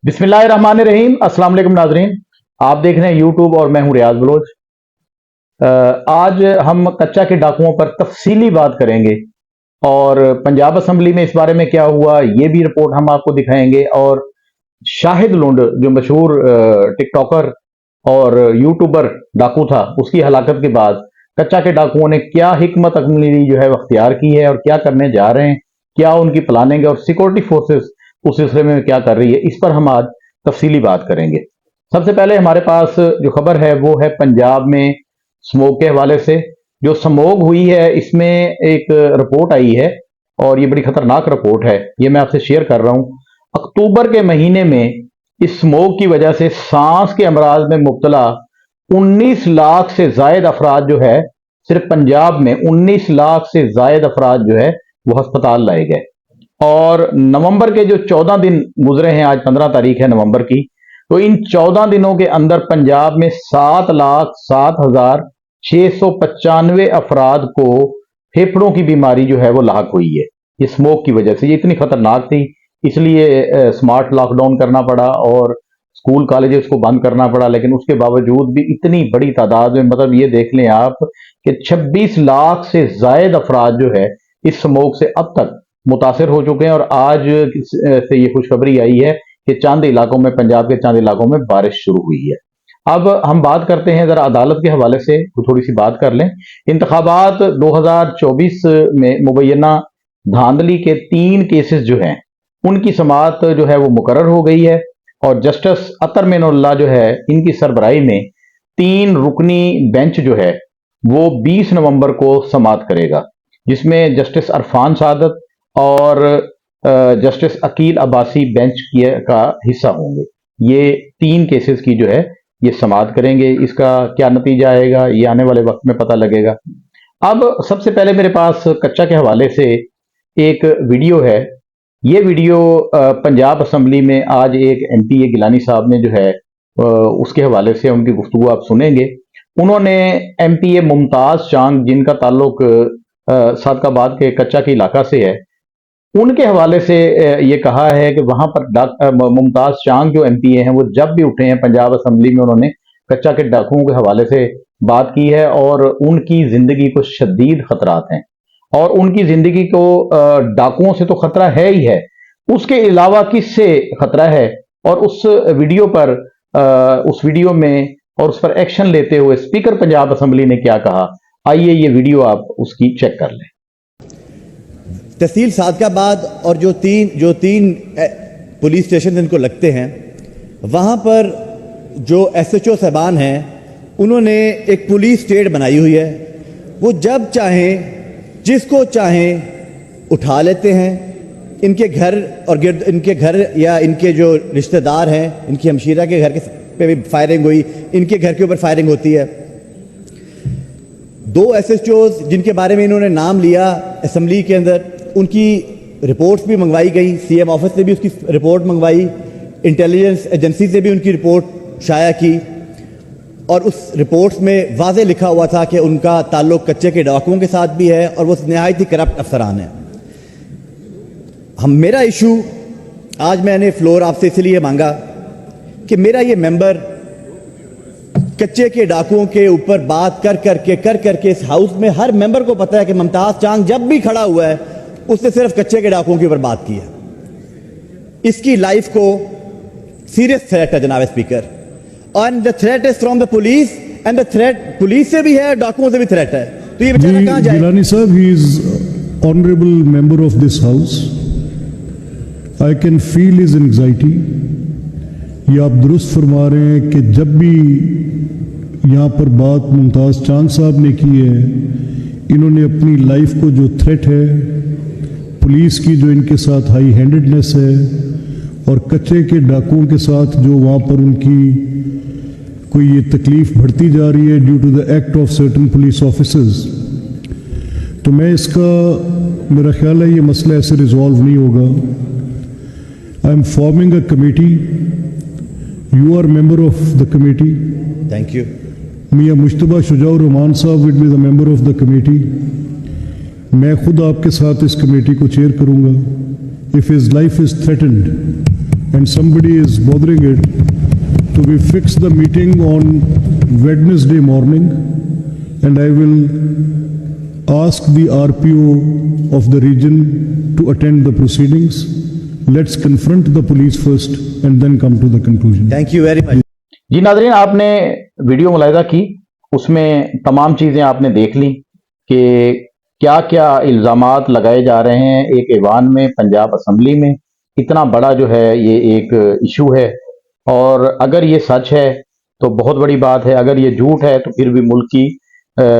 बिस्मिल्लाहिर्रहमानिर्रहीम। अस्सलाम वालेकुम नाजरीन, आप देख रहे हैं यूट्यूब और मैं हूं रियाज बलोच। आज हम कच्चा के डाकुओं पर तफसीली बात करेंगे और पंजाब असम्बली में इस बारे में क्या हुआ ये भी रिपोर्ट हम आपको दिखाएंगे। और शाहिद लुंड जो मशहूर टिकटॉकर और यूट्यूबर डाकू था, उसकी हलाकत के बाद कच्चा के डाकुओं ने क्या हिकमत अमली जो है वो अख्तियार की है और क्या करने जा रहे हैं, क्या उनकी प्लानिंग है और सिक्योरिटी फोर्सेस उस सिलसिले में क्या कर रही है, इस पर हम आज तफसीली बात करेंगे। सबसे पहले हमारे पास जो खबर है वो है पंजाब में स्मोक के हवाले से। जो स्मोक हुई है इसमें एक रिपोर्ट आई है और ये बड़ी खतरनाक रिपोर्ट है, ये मैं आपसे शेयर कर रहा हूं। अक्टूबर के महीने में इस स्मोक की वजह से सांस के अमराज में मुब्तला 19 लाख से जायद अफराद जो है, सिर्फ पंजाब में 19 लाख से जायद अफराद जो है वो अस्पताल लाए गए। और नवंबर के जो 14 दिन गुजरे हैं, आज 15 तारीख है नवंबर की, तो इन 14 दिनों के अंदर पंजाब में 7,07,695 अफराद को फेफड़ों की बीमारी जो है वो लाक हुई है। ये स्मोक की वजह से, ये इतनी खतरनाक थी, इसलिए स्मार्ट लॉकडाउन करना पड़ा और स्कूल कॉलेजेस को बंद करना पड़ा। लेकिन उसके बावजूद भी इतनी बड़ी तादाद में, मतलब ये देख लें आप कि 26 लाख से जायद अफराद जो है इस स्मोक से अब तक मुतासर हो चुके हैं। और आज से ये खुशखबरी आई है कि चंद इलाकों में, पंजाब के चंद इलाकों में बारिश शुरू हुई है। अब हम बात करते हैं जरा अदालत के हवाले से, तो थोड़ी सी बात कर लें। इंतखाबात 2024 में मुबैना धांधली के 3 केसेस जो हैं उनकी समाअत जो है वो मुकर्रर हो गई है और जस्टिस अतर मेनुल्लाह जो है इनकी सरबराही में 3 रुकनी बेंच जो है वो 20 नवंबर को समाअत करेगा, जिसमें जस्टिस अरफान सादत और जस्टिस अकील अब्बासी बेंच का हिस्सा होंगे। ये 3 केसेस की जो है ये समाअत करेंगे। इसका क्या नतीजा आएगा ये आने वाले वक्त में पता लगेगा। अब सबसे पहले मेरे पास कच्चा के हवाले से एक वीडियो है। ये वीडियो पंजाब असम्बली में आज एक MPA गिलानी साहब ने जो है उसके हवाले से उनकी गुफ्तगू आप सुनेंगे। उन्होंने MPA मुमताज चांग, जिनका ताल्लुक सादकाबाद के कच्चा के इलाका से है, उनके हवाले से ये कहा है कि वहां पर मुमताज चांग जो MPA हैं वो जब भी उठे हैं पंजाब असम्बली में उन्होंने कच्चा के डाकुओं के हवाले से बात की है और उनकी जिंदगी को शदीद खतरात हैं। और उनकी जिंदगी को डाकुओं से तो खतरा है ही है, उसके अलावा किससे खतरा है। और उस वीडियो पर, उस वीडियो में और उस पर एक्शन लेते हुए स्पीकर पंजाब असम्बली ने क्या कहा, आइए ये वीडियो आप उसकी चेक कर लें। तहसील सादकाबाद और जो तीन पुलिस स्टेशन इनको लगते हैं, वहाँ पर जो SHO साहबान हैं उन्होंने एक पुलिस स्टेट बनाई हुई है। वो जब चाहें जिसको चाहें उठा लेते हैं। इनके घर और गिर्द इनके घर या इनके जो रिश्तेदार हैं, इनकी हमशीरा के घर पे भी फायरिंग हुई, इनके घर के ऊपर फायरिंग होती है। 2 SHOs जिनके बारे में इन्होंने नाम लिया असम्बली के अंदर, उनकी रिपोर्ट्स भी मंगवाई गई, CM ऑफिस से भी उसकी रिपोर्ट मंगवाई, इंटेलिजेंस एजेंसी से भी उनकी रिपोर्ट शाया की और उस रिपोर्ट्स में वाज़े लिखा हुआ था कि उनका ताल्लुक कच्चे के डाकुओं के साथ भी है और वो नहायत ही करप्ट अफसरान है। मेरा इशू आज मैंने फ्लोर आपसे इसलिए मांगा कि मेरा ये मेंबर कच्चे के डाकुओं के ऊपर बात कर करके इस हाउस में हर मेंबर को पता है कि मुमताज चांग जब भी खड़ा हुआ है उसने सिर्फ कच्चे के डाकुओं के ऊपर बात की है। इसकी लाइफ को सीरियस थ्रेट है जनाब speaker, and the threat is from the police, and the threat police से भी है, डाकुओं से भी थ्रेट है। तो ये बेचारा कहां जाए? गिलानी साहब, he is honourable member of this house. I can feel his anxiety. ये आप दुरुस्त फरमा रहे हैं कि जब भी यहाँ पर बात मुमताज चांग साहब ने की है, इन्होंने अपनी लाइफ को जो थ्रेट है, पुलिस की जो इनके साथ हाई हैंडेडनेस है और कच्चे के डाकुओं के साथ जो वहाँ पर उनकी कोई ये तकलीफ बढ़ती जा रही है due to the act of certain police officers, तो मैं इसका, मेरा ख्याल है ये मसला ऐसे रिजॉल्व नहीं होगा। I am forming a committee, you are member of the committee. Thank you. Mian Mushtaba Shujaur Rahman Sahab will be the member of the committee. मैं खुद आपके साथ इस कमेटी को चेयर करूंगा। If his life is threatened and somebody is bothering it, to be fix the meeting on Wednesday morning, and I will ask the RPO of the region to attend the proceedings. Let's confront the police first and then come to the conclusion. Thank you very much. जी नाज़रीन, आपने video मुलाहिदा की, उसमें तमाम चीज़ें आपने देख ली कि क्या क्या इल्ज़ामात लगाए जा रहे हैं एक ऐवान में, पंजाब असम्बली में। इतना बड़ा जो है ये एक इशू है, और अगर ये सच है तो बहुत बड़ी बात है, अगर ये झूठ है तो फिर भी मुल्क की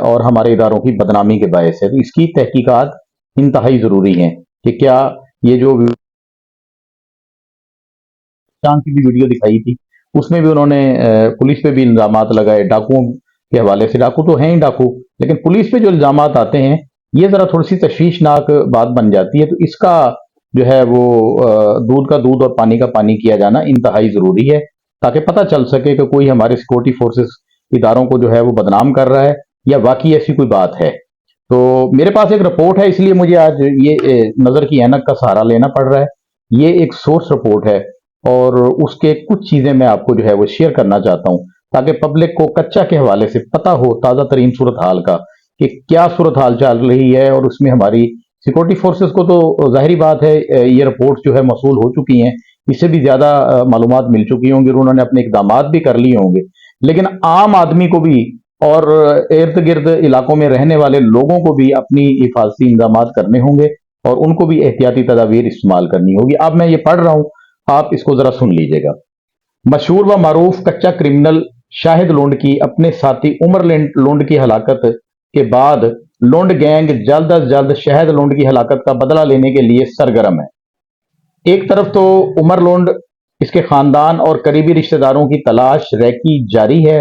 और हमारे इदारों की बदनामी के बायस है। तो इसकी तहकीकात इंतहाई ज़रूरी है कि क्या ये जो की भी वीडियो दिखाई थी उसमें भी उन्होंने पुलिस पे भी इल्ज़ामात लगाए डाकुओं के हवाले से। डाकू तो हैं ही डाकू, लेकिन पुलिस पे जो इल्ज़ामात आते हैं ये ज़रा थोड़ी सी तशवीशनाक बात बन जाती है। तो इसका जो है वो दूध का दूध और पानी का पानी किया जाना इंतहाई ज़रूरी है, ताकि पता चल सके कि कोई हमारे सिक्योरिटी फोर्सेस इदारों को जो है वो बदनाम कर रहा है या वाकई ऐसी कोई बात है। तो मेरे पास एक रिपोर्ट है, इसलिए मुझे आज ये नज़र की ऐनक का सहारा लेना पड़ रहा है। ये एक सोर्स रिपोर्ट है और उसके कुछ चीज़ें मैं आपको जो है वो शेयर करना चाहता हूँ, ताकि पब्लिक को कच्चा के हवाले से पता हो ताज़ा तरीन सूरत हाल का कि क्या सूरत हाल चल रही है। और उसमें हमारी सिक्योरिटी फोर्सेस को तो जाहिर बात है ये रिपोर्ट जो है मौसूल हो चुकी हैं, इससे भी ज़्यादा मालूमात मिल चुकी होंगी और उन्होंने अपने इक़दामात भी कर लिए होंगे। लेकिन आम आदमी को भी और इर्द गिर्द इलाकों में रहने वाले लोगों को भी अपनी हिफाजती इंतजामात करने होंगे और उनको भी एहतियाती तदाबीर इस्तेमाल करनी होगी। अब मैं ये पढ़ रहा हूँ, आप इसको जरा सुन लीजिएगा। मशहूर व मारूफ कच्चा क्रिमिनल शाहिद लोंड की अपने साथी उमर लोंड की हलाकत के बाद लोंड गैंग जल्द अज जल्द शाहिद लोंड की हलाकत का बदला लेने के लिए सरगर्म है। एक तरफ तो उमर लोंड, इसके खानदान और करीबी रिश्तेदारों की तलाश रैकी जारी है,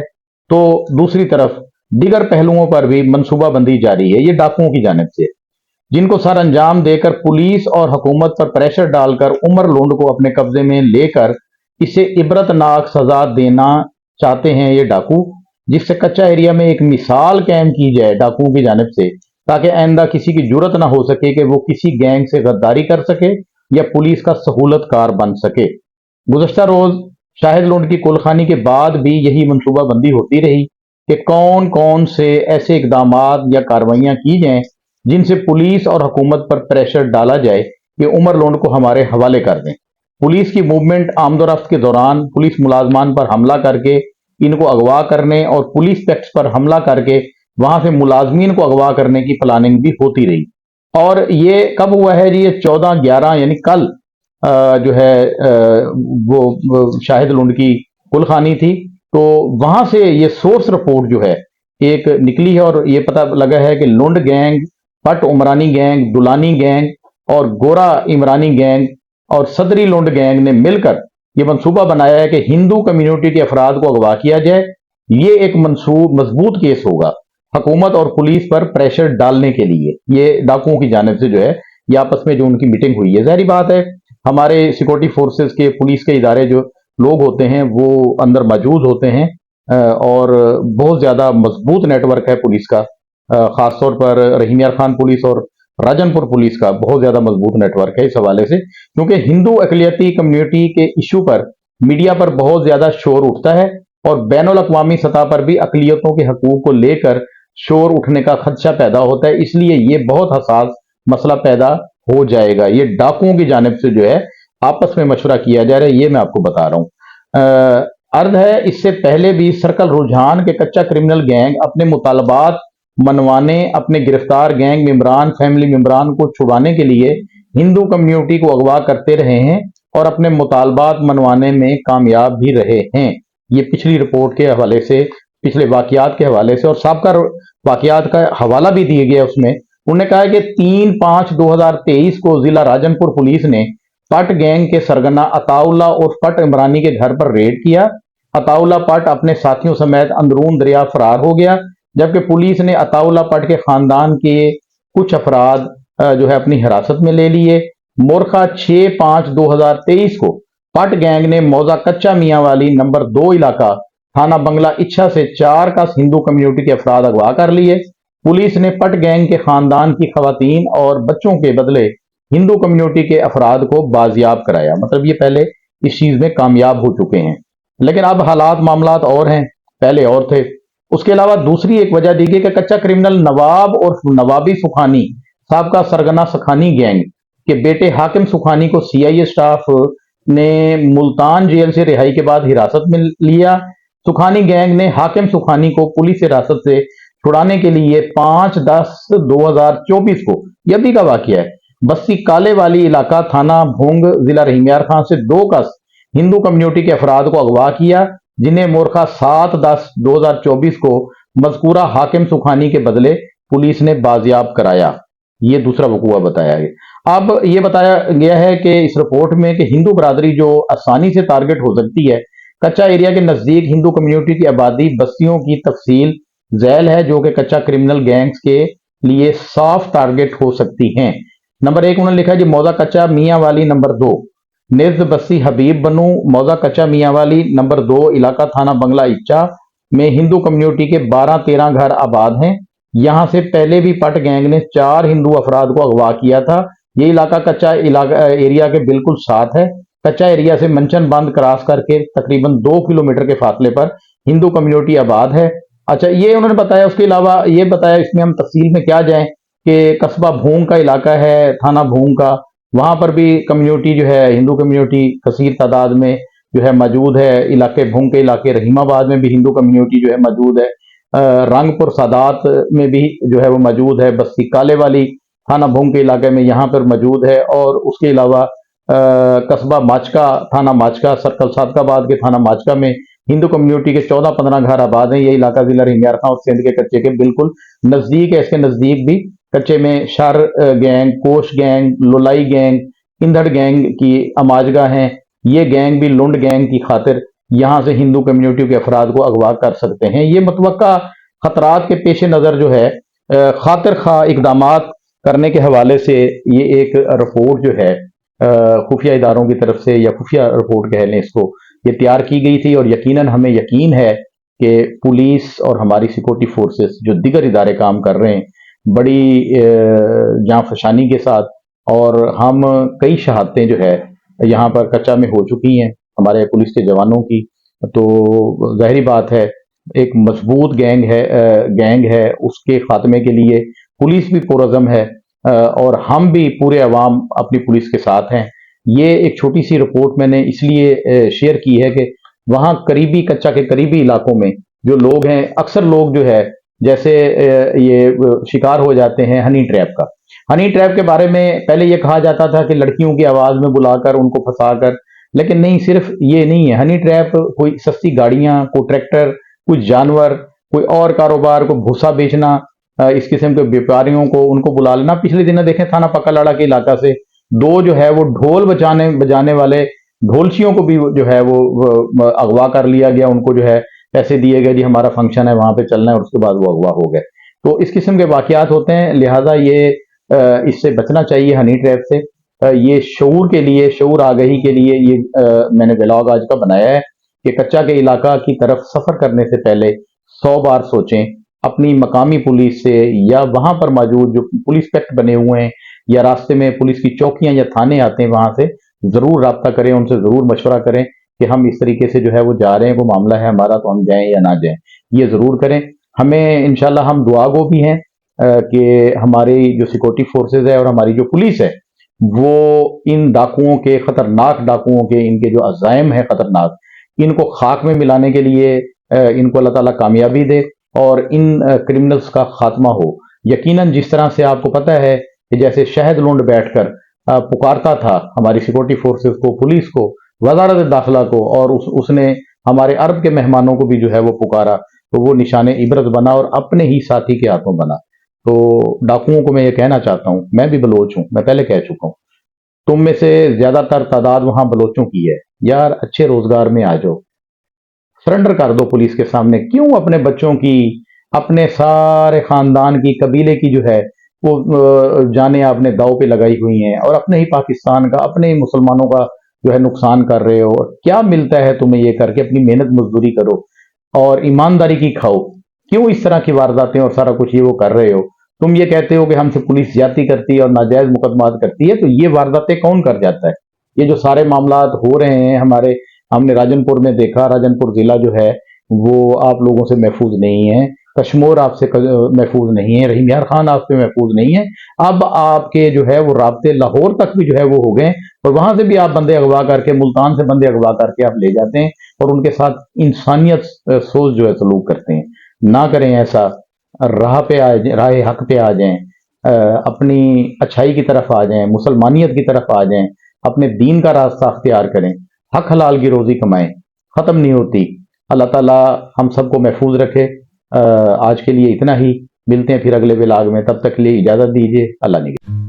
तो दूसरी तरफ दीगर पहलुओं पर भी मनसूबाबंदी जारी है। ये डाकुओं की जानिब से, जिनको सर अंजाम देकर पुलिस और हुकूमत पर प्रेशर डालकर उमर लोंड को अपने कब्जे में लेकर इसे इबरतनाक सजा देना चाहते हैं ये डाकू, जिससे कच्चा एरिया में एक मिसाल कायम की जाए डाकुओं की जानिब से, ताकि आइंदा किसी की जुर्रत ना हो सके कि वो किसी गैंग से गद्दारी कर सके या पुलिस का सहूलतकार बन सके। गुज़श्ता रोज शाहिद लोंड की कुलखानी के बाद भी यही मनसूबाबंदी होती रही कि कौन कौन से ऐसे इकदामात या कार्रवाइयां की जाएं जिनसे पुलिस और हुकूमत पर प्रेशर डाला जाए कि उमर लोंड को हमारे हवाले कर दें। पुलिस की मूवमेंट आमदोरफ्त के दौरान पुलिस मुलाजमान पर हमला करके इनको अगवा करने और पुलिस पैक्स पर हमला करके वहां से मुलाजमीन को अगवा करने की प्लानिंग भी होती रही। और ये कब हुआ है जी? ये 14/11 यानी कल जो है वो शाहिद लोंड की कुलखानी थी, तो वहां से ये सोर्स रिपोर्ट जो है एक निकली है और ये पता लगा है कि लोंड गैंग, पट उमरानी गैंग, दुलानी गैंग और गोरा इमरानी गैंग और सदरी लोंड गैंग ने मिलकर ये मंसूबा बनाया है कि हिंदू कम्युनिटी के अफराद को अगवा किया जाए। ये एक मजबूत केस होगा हुकूमत और पुलिस पर प्रेशर डालने के लिए। ये डाकुओं की जानिब से जो है ये आपस में जो उनकी मीटिंग हुई है, जाहिर बात है हमारे सिक्योरिटी फोर्सेस के, पुलिस के इदारे जो लोग होते हैं वो अंदर मौजूद होते हैं और बहुत ज़्यादा मजबूत नेटवर्क है पुलिस का, ख़ासतौर पर रहीम यार खान पुलिस और राजनपुर पुलिस का बहुत ज़्यादा मजबूत नेटवर्क है इस हवाले से, क्योंकि हिंदू अक़लियती कम्युनिटी के इशू पर मीडिया पर बहुत ज़्यादा शोर उठता है और बैनुल अक़वामी सतह पर भी अक़लियतों के हकूक़ को लेकर शोर उठने का खदशा पैदा होता है। इसलिए ये बहुत हसास मसला पैदा हो जाएगा। ये डाकुओं की जानिब से जो है आपस में मशवरा किया जा रहा है, ये मैं आपको बता रहा हूँ। अर्ज है इससे पहले भी सर्कल रुझान के कच्चा क्रिमिनल गैंग अपने मुतालबात मनवाने, अपने गिरफ्तार गैंग मेंबरान, फैमिली मेंबरान को छुड़ाने के लिए हिंदू कम्युनिटी को अगवा करते रहे हैं और अपने मुतालबात मनवाने में कामयाब भी रहे हैं। ये पिछली रिपोर्ट के हवाले से, पिछले वाकयात के हवाले से और साबका वाकयात का हवाला भी दिया गया। उसमें उन्होंने कहा है कि 3/5/2023 को जिला राजनपुर पुलिस ने पट गैंग के सरगना अताउल्ला और पट इमरानी के घर पर रेड किया। अताउल्ला पट अपने साथियों समेत अंदरून दरिया फरार हो गया, जबकि पुलिस ने अताउल्ला पट के खानदान के कुछ अफराद जो है अपनी हिरासत में ले लिए। मोरखा 6/5/2023 को पट गैंग ने मौजा कच्चा मियाँ वाली नंबर 2 इलाका थाना बंगला इच्छा से 4 का हिंदू कम्युनिटी के अफराद अगवा कर लिए। पुलिस ने पट गैंग के खानदान की खवातीन और बच्चों के बदले हिंदू कम्युनिटी के अफराद को बाजियाब कराया। मतलब ये पहले اس چیز میں کامیاب ہو چکے ہیں. لیکن اب حالات معاملات اور ہیں، پہلے اور تھے. اس کے علاوہ دوسری ایک وجہ دی گئی کہ کچا کرمنل نواب اور نوابی سکھانی سابقہ سرگنا سکھانی گینگ کے بیٹے حاکم سکھانی کو CIA سٹاف نے ملتان جیل سے رہائی کے بعد حراست میں لیا. سکھانی گینگ نے حاکم سکھانی کو پولیس حراست سے چھڑانے کے لیے 5/10/2024 کو، یہ ابھی کا واقعہ ہے، بستی کالے والی علاقہ تھانہ بھونگ ضلع رحیم خان سے 2 کس ہندو کمیونٹی کے افراد کو اغوا کیا، جنہیں مورخہ 7/10/2024 کو مذکورہ حاکم سکھانی کے بدلے پولیس نے بازیاب کرایا. یہ دوسرا وقوع بتایا گیا. اب یہ بتایا گیا ہے کہ اس رپورٹ میں کہ ہندو برادری جو آسانی سے ٹارگٹ ہو سکتی ہے، کچا ایریا کے نزدیک ہندو کمیونٹی کی آبادی بستیوں کی تفصیل ذیل ہے جو کہ کچا کرمنل گینگز کے لیے صاف ٹارگٹ ہو سکتی ہیں. نمبر 1 انہوں نے لکھا جی موزہ کچا میاں والی. نمبر 2 نزد بستی حبیب بنو موزہ کچا میاں والی. نمبر 2 علاقہ تھانہ بنگلہ اچا میں ہندو کمیونٹی کے 12-13 گھر آباد ہیں. یہاں سے پہلے بھی پٹ گینگ نے 4 ہندو افراد کو اغوا کیا تھا. یہ علاقہ کچا ایریا کے بالکل ساتھ ہے. کچا ایریا سے منچن بند کراس کر کے تقریباً 2 کلومیٹر کے فاصلے پر ہندو کمیونٹی آباد ہے. اچھا یہ انہوں نے بتایا. اس کے علاوہ یہ بتایا، اس میں ہم تفصیل میں کیا جائیں، کہ قصبہ بھونگ کا علاقہ ہے، تھانہ بھونگ کا، وہاں پر بھی کمیونٹی جو ہے ہندو کمیونٹی کثیر تعداد میں جو ہے موجود ہے. علاقے بھونگ کے علاقے رحیم آباد میں بھی ہندو کمیونٹی جو ہے موجود ہے. رنگ پور سادات میں بھی جو ہے وہ موجود ہے. بستی کالے والی تھانہ بھونگ کے علاقے میں یہاں پر موجود ہے. اور اس کے علاوہ قصبہ ماچکا تھانہ ماچکا سرکل صادق آباد کے تھانہ ماچکا میں ہندو کمیونٹی کے 14-15 گھر آباد ہیں. یہ علاقہ ضلع رحیم خان اور سندھ کے کچے کے بالکل نزدیک ہے. اس کے نزدیک بھی کچے میں شر گینگ، کوش گینگ، لولائی گینگ، اندھڑ گینگ کی اماجگاہ ہیں. یہ گینگ بھی لنڈ گینگ کی خاطر یہاں سے ہندو کمیونٹی کے افراد کو اغوا کر سکتے ہیں. یہ متوقع خطرات کے پیش نظر جو ہے خاطر خواہ اقدامات کرنے کے حوالے سے یہ ایک رپورٹ جو ہے خفیہ اداروں کی طرف سے، یا خفیہ رپورٹ کہہ لیں اس کو، یہ تیار کی گئی تھی. اور یقیناً ہمیں یقین ہے کہ پولیس اور ہماری سیکورٹی فورسز جو دیگر ادارے کام کر رہے ہیں بڑی جاں فشانی کے ساتھ، اور ہم کئی شہادتیں جو ہے یہاں پر کچا میں ہو چکی ہیں ہمارے پولیس کے جوانوں کی. تو ظاہری بات ہے ایک مضبوط گینگ ہے، اس کے خاتمے کے لیے پولیس بھی پرعزم ہے، اور ہم بھی پورے عوام اپنی پولیس کے ساتھ ہیں. یہ ایک چھوٹی سی رپورٹ میں نے اس لیے شیئر کی ہے کہ وہاں قریبی کچا کے قریبی علاقوں میں جو لوگ ہیں، اکثر لوگ جو ہے جیسے یہ شکار ہو جاتے ہیں ہنی ٹریپ کا. ہنی ٹریپ کے بارے میں پہلے یہ کہا جاتا تھا کہ لڑکیوں کی آواز میں بلا کر ان کو پھنسا کر، لیکن نہیں، صرف یہ نہیں ہے. ہنی ٹریپ کوئی سستی گاڑیاں، کوئی ٹریکٹر، کوئی جانور، کوئی اور کاروبار، کو بھوسا بیچنا، اس قسم کے بیپاریوں کو ان کو بلا لینا. پچھلے دنوں دیکھیں تھانہ پکا لاڑا کے علاقہ سے 2 جو ہے وہ ڈھول بجانے والے ڈھولچیوں کو بھی جو ہے وہ اغوا کر لیا گیا. ان کو جو ہے پیسے دیے گئے، جی ہمارا فنکشن ہے وہاں پہ چلنا ہے، اور اس کے بعد وہ اغوا ہو گئے. تو اس قسم کے واقعات ہوتے ہیں، لہٰذا یہ اس سے بچنا چاہیے ہنی ٹریپ سے. یہ شعور کے لیے، شعور آگہی کے لیے یہ میں نے ولاگ آج کا بنایا ہے کہ کچا کے علاقہ کی طرف سفر کرنے سے پہلے 100 بار سوچیں. اپنی مقامی پولیس سے، یا وہاں پر موجود جو پولیس پیکٹ بنے ہوئے ہیں، یا راستے میں پولیس کی چوکیاں یا تھانے آتے ہیں، وہاں سے ضرور رابطہ کریں، ان سے ضرور مشورہ کریں کہ ہم اس طریقے سے جو ہے وہ جا رہے ہیں، وہ معاملہ ہے ہمارا، تو ہم جائیں یا نہ جائیں. یہ ضرور کریں. ہمیں انشاءاللہ ہم دعا گو بھی ہیں کہ ہماری جو سیکورٹی فورسز ہے اور ہماری جو پولیس ہے وہ ان ڈاکوؤں کے، خطرناک ڈاکوؤں کے، ان کے جو عزائم ہیں خطرناک، ان کو خاک میں ملانے کے لیے ان کو اللہ تعالیٰ کامیابی دے اور ان کرمنلز کا خاتمہ ہو. یقیناً جس طرح سے آپ کو پتہ ہے کہ جیسے شہد لونڈ بیٹھ کر پکارتا تھا ہماری سیکورٹی فورسز کو، پولیس کو، وزارت داخلہ کو، اور اس نے ہمارے عرب کے مہمانوں کو بھی جو ہے وہ پکارا، تو وہ نشان عبرت بنا اور اپنے ہی ساتھی کے ہاتھوں بنا. تو ڈاکوؤں کو میں یہ کہنا چاہتا ہوں، میں بھی بلوچ ہوں، میں پہلے کہہ چکا ہوں، تم میں سے زیادہ تر تعداد وہاں بلوچوں کی ہے، یار اچھے روزگار میں آ جاؤ، سرنڈر کر دو پولیس کے سامنے. کیوں اپنے بچوں کی، اپنے سارے خاندان کی، قبیلے کی جو ہے وہ جانیں آپ نے داؤ پہ لگائی ہوئی ہیں، اور اپنے ہی پاکستان کا، اپنے ہی مسلمانوں کا جو ہے نقصان کر رہے ہو. اور کیا ملتا ہے تمہیں یہ کر کے؟ اپنی محنت مزدوری کرو اور ایمانداری کی کھاؤ. کیوں اس طرح کی وارداتیں اور سارا کچھ یہ وہ کر رہے ہو؟ تم یہ کہتے ہو کہ ہم سے پولیس زیادتی کرتی ہے اور ناجائز مقدمات کرتی ہے، تو یہ وارداتیں کون کر جاتا ہے؟ یہ جو سارے معاملات ہو رہے ہیں ہم نے راجن پور میں دیکھا، راجن پور ضلع جو ہے وہ آپ لوگوں سے محفوظ نہیں ہے، کشمور آپ سے محفوظ نہیں ہے، رحیم یار خان آپ سے محفوظ نہیں ہے۔ اب آپ کے جو ہے وہ رابطے لاہور تک بھی جو ہے وہ ہو گئے، اور وہاں سے بھی آپ بندے اغوا کر کے، ملتان سے بندے اغوا کر کے آپ لے جاتے ہیں اور ان کے ساتھ انسانیت سوز جو ہے سلوک کرتے ہیں۔ نہ کریں ایسا، راہ حق پہ آ جائیں، اپنی اچھائی کی طرف آ جائیں، مسلمانیت کی طرف آ جائیں، اپنے دین کا راستہ اختیار کریں، حق حلال کی روزی کمائیں، ختم نہیں ہوتی۔ اللہ تعالیٰ ہم سب کو محفوظ رکھے۔ آج کے لیے اتنا ہی، ملتے ہیں پھر اگلے ولاگ میں، تب تک کے لیے اجازت دیجیے، اللہ نگہبان۔